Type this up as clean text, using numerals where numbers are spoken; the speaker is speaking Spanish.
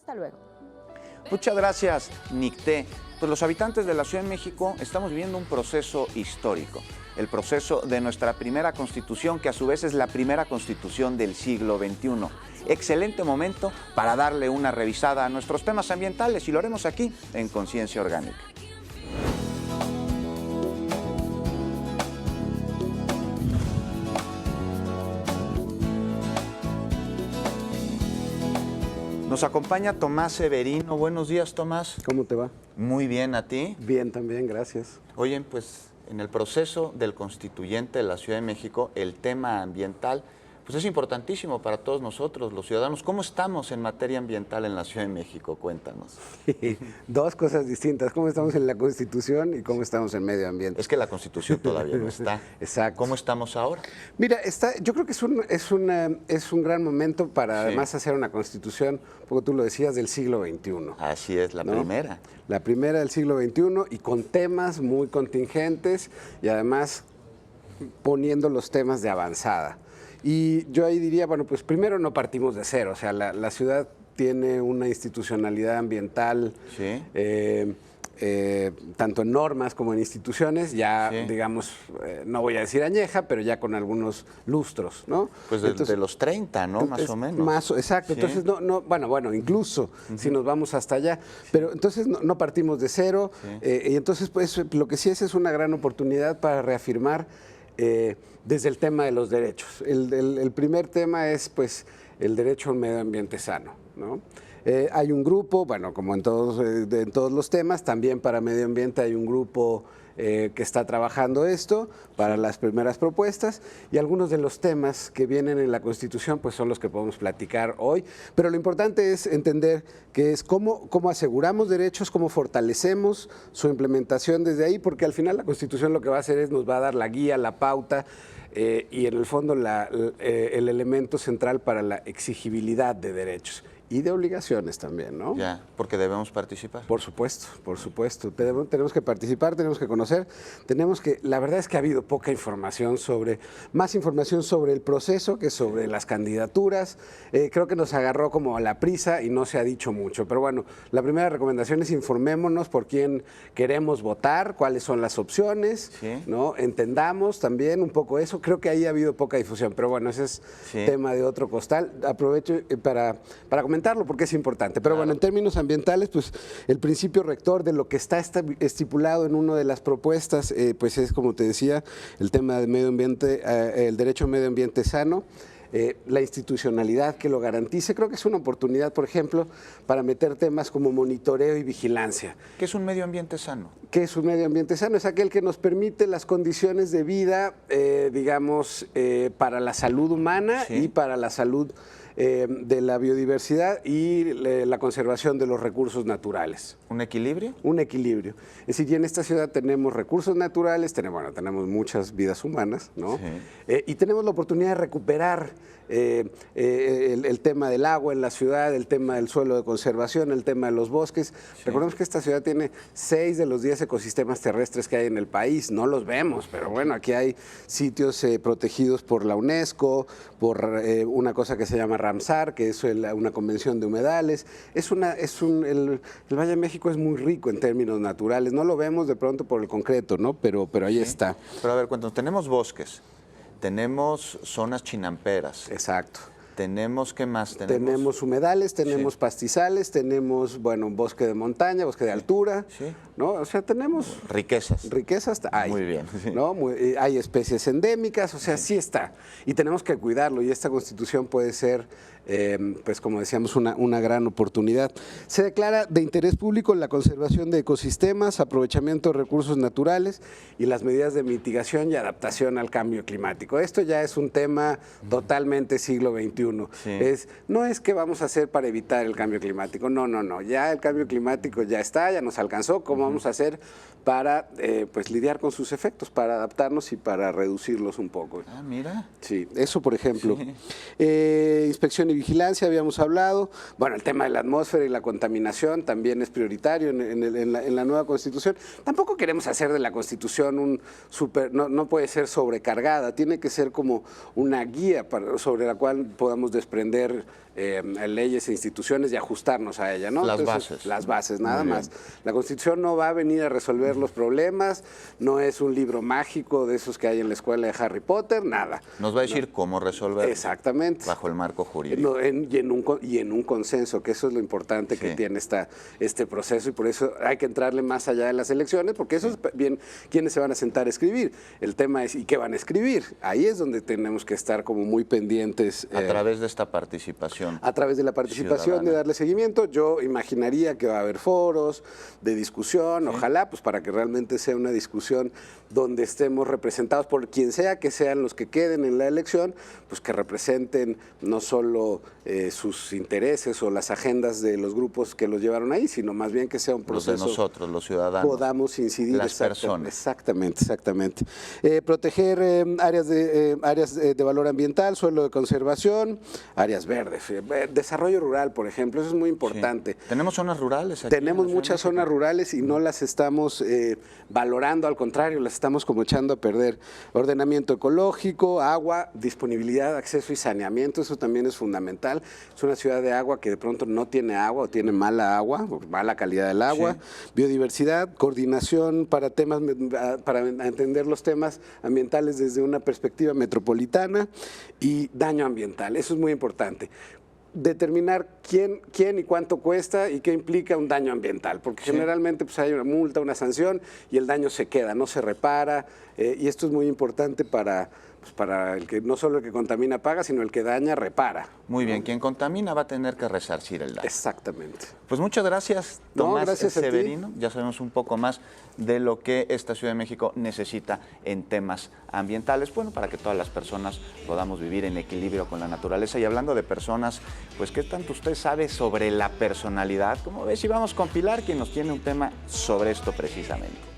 Hasta luego. Muchas gracias, Nicté. Pues los habitantes de la Ciudad de México estamos viviendo un proceso histórico, el proceso de nuestra primera constitución, que a su vez es la primera constitución del siglo XXI. Excelente momento para darle una revisada a nuestros temas ambientales y lo haremos aquí en Conciencia Orgánica. Nos acompaña Tomás Severino. Buenos días, Tomás. ¿Cómo te va? Muy bien, ¿a ti? Bien, también, gracias. Oye, pues en el proceso del constituyente de la Ciudad de México, el tema ambiental pues es importantísimo para todos nosotros, los ciudadanos. ¿Cómo estamos en materia ambiental en la Ciudad de México? Cuéntanos. Dos cosas distintas, cómo estamos en la Constitución y cómo estamos en medio ambiente. Es que la Constitución todavía no está. Exacto. ¿Cómo estamos ahora? Mira, yo creo que es un gran momento para además hacer una Constitución, porque tú lo decías, del siglo XXI. Así es, la primera. La primera del siglo XXI y con temas muy contingentes y además poniendo los temas de avanzada. Y yo ahí diría, bueno, pues primero no partimos de cero, o sea, la ciudad tiene una institucionalidad ambiental, tanto en normas como en instituciones, ya digamos, no voy a decir añeja, pero ya con algunos lustros, ¿no? Pues de los 30, ¿no? Más o menos. Exacto, entonces bueno, incluso si nos vamos hasta allá, pero entonces no partimos de cero, y entonces pues lo que sí es una gran oportunidad para reafirmar desde el tema de los derechos. El primer tema es pues el derecho a un medio ambiente sano, ¿no? Hay un grupo, bueno, como en todos los temas, también para medio ambiente hay un grupo que está trabajando esto para las primeras propuestas, y algunos de los temas que vienen en la Constitución pues son los que podemos platicar hoy, pero lo importante es entender que es cómo aseguramos derechos, cómo fortalecemos su implementación desde ahí, porque al final la Constitución lo que va a hacer es nos va a dar la guía, la pauta, y en el fondo el elemento central para la exigibilidad de derechos. Y de obligaciones también, ¿no? Ya, porque debemos participar. Por supuesto, por supuesto. Tenemos que participar, tenemos que conocer, la verdad es que ha habido poca información más información sobre el proceso que sobre las candidaturas. Creo que nos agarró como a la prisa y no se ha dicho mucho. Pero bueno, la primera recomendación es informémonos por quién queremos votar, cuáles son las opciones, ¿no? Entendamos también un poco eso. Creo que ahí ha habido poca difusión, pero bueno, ese es tema de otro costal. Aprovecho para comentar porque es importante. Pero bueno, en términos ambientales, pues el principio rector de lo que está estipulado en una de las propuestas, pues es, como te decía, el tema del medio ambiente, el derecho a un medio ambiente sano, la institucionalidad que lo garantice. Creo que es una oportunidad, por ejemplo, para meter temas como monitoreo y vigilancia. ¿Qué es un medio ambiente sano? ¿Qué es un medio ambiente sano? Es aquel que nos permite las condiciones de vida, digamos, para la salud humana y para la salud de la biodiversidad y la conservación de los recursos naturales. ¿Un equilibrio? Un equilibrio. Es decir, en esta ciudad tenemos recursos naturales, tenemos muchas vidas humanas, ¿no? Y tenemos la oportunidad de recuperar el tema del agua en la ciudad, el tema del suelo de conservación, el tema de los bosques. Recordemos que esta ciudad tiene 6 de los 10 ecosistemas terrestres que hay en el país. No los vemos, pero bueno, aquí hay sitios protegidos por la UNESCO, por una cosa que se llama Ramsar, que es una convención de humedales. El Valle de México es muy rico en términos naturales. No lo vemos de pronto por el concreto, ¿no? Pero ahí está. Pero a ver, cuando tenemos bosques, tenemos zonas chinamperas. Exacto. Tenemos, ¿qué más tenemos? Tenemos humedales, tenemos pastizales, tenemos, bueno, bosque de montaña, bosque de altura, ¿no? O sea, tenemos... Riquezas. Riquezas hay. Muy bien. ¿No? Hay especies endémicas, o sea, sí está. Y tenemos que cuidarlo, y esta Constitución puede ser, pues como decíamos, una gran oportunidad. Se declara de interés público la conservación de ecosistemas, aprovechamiento de recursos naturales y las medidas de mitigación y adaptación al cambio climático. Esto ya es un tema totalmente siglo XXI. No es que vamos a hacer para evitar el cambio climático, no, ya el cambio climático ya está, ya nos alcanzó. ¿Cómo vamos a hacer para pues lidiar con sus efectos, para adaptarnos y para reducirlos un poco? Ah, mira. Sí, eso por ejemplo. Inspección y vigilancia, habíamos hablado. Bueno, el tema de la atmósfera y la contaminación también es prioritario en la nueva Constitución. Tampoco queremos hacer de la Constitución no puede ser sobrecargada, tiene que ser como una guía sobre la cual podamos desprender leyes e instituciones y ajustarnos a ella, ¿no? Las bases. Las bases, nada Muy más. bien. La Constitución no va a venir a resolver los problemas, no es un libro mágico de esos que hay en la escuela de Harry Potter, nada. Nos va a decir cómo resolver Exactamente. bajo el marco jurídico. Y en un consenso, que eso es lo importante que tiene este proceso, y por eso hay que entrarle más allá de las elecciones, porque eso es bien quiénes se van a sentar a escribir. El tema es, ¿y qué van a escribir? Ahí es donde tenemos que estar como muy pendientes. A través de esta participación. A través de la participación, ciudadana. de darle seguimiento. Yo imaginaría que va a haber foros de discusión, ojalá, pues para que realmente sea una discusión donde estemos representados por quien sea que sean los que queden en la elección, pues que representen no solo sus intereses o las agendas de los grupos que los llevaron ahí, sino más bien que sea un proceso. Los de nosotros, los ciudadanos. Podamos incidir. Las personas. Exactamente. Proteger áreas de valor ambiental, suelo de conservación, áreas verdes. Desarrollo rural, por ejemplo, eso es muy importante. Sí. ¿Tenemos zonas rurales aquí? Tenemos muchas zonas rurales y no las estamos valorando, al contrario, las estamos como echando a perder. Ordenamiento ecológico, agua, disponibilidad, acceso y saneamiento, eso también es fundamental. Es una ciudad de agua que de pronto no tiene agua o tiene mala agua, mala calidad del agua. Sí. Biodiversidad, coordinación para entender los temas ambientales desde una perspectiva metropolitana, y daño ambiental, eso es muy importante. Determinar quién y cuánto cuesta y qué implica un daño ambiental, porque generalmente pues, hay una multa, una sanción y el daño se queda, no se repara, y esto es muy importante para el que no solo el que contamina paga, sino el que daña repara. Muy bien, quien contamina va a tener que resarcir el daño. Exactamente. Pues muchas gracias, Tomás gracias Severino. Ya sabemos un poco más de lo que esta Ciudad de México necesita en temas ambientales, bueno, para que todas las personas podamos vivir en equilibrio con la naturaleza. Y hablando de personas, pues ¿qué tanto usted sabe sobre la personalidad? Como ves, y vamos con Pilar, quien nos tiene un tema sobre esto precisamente.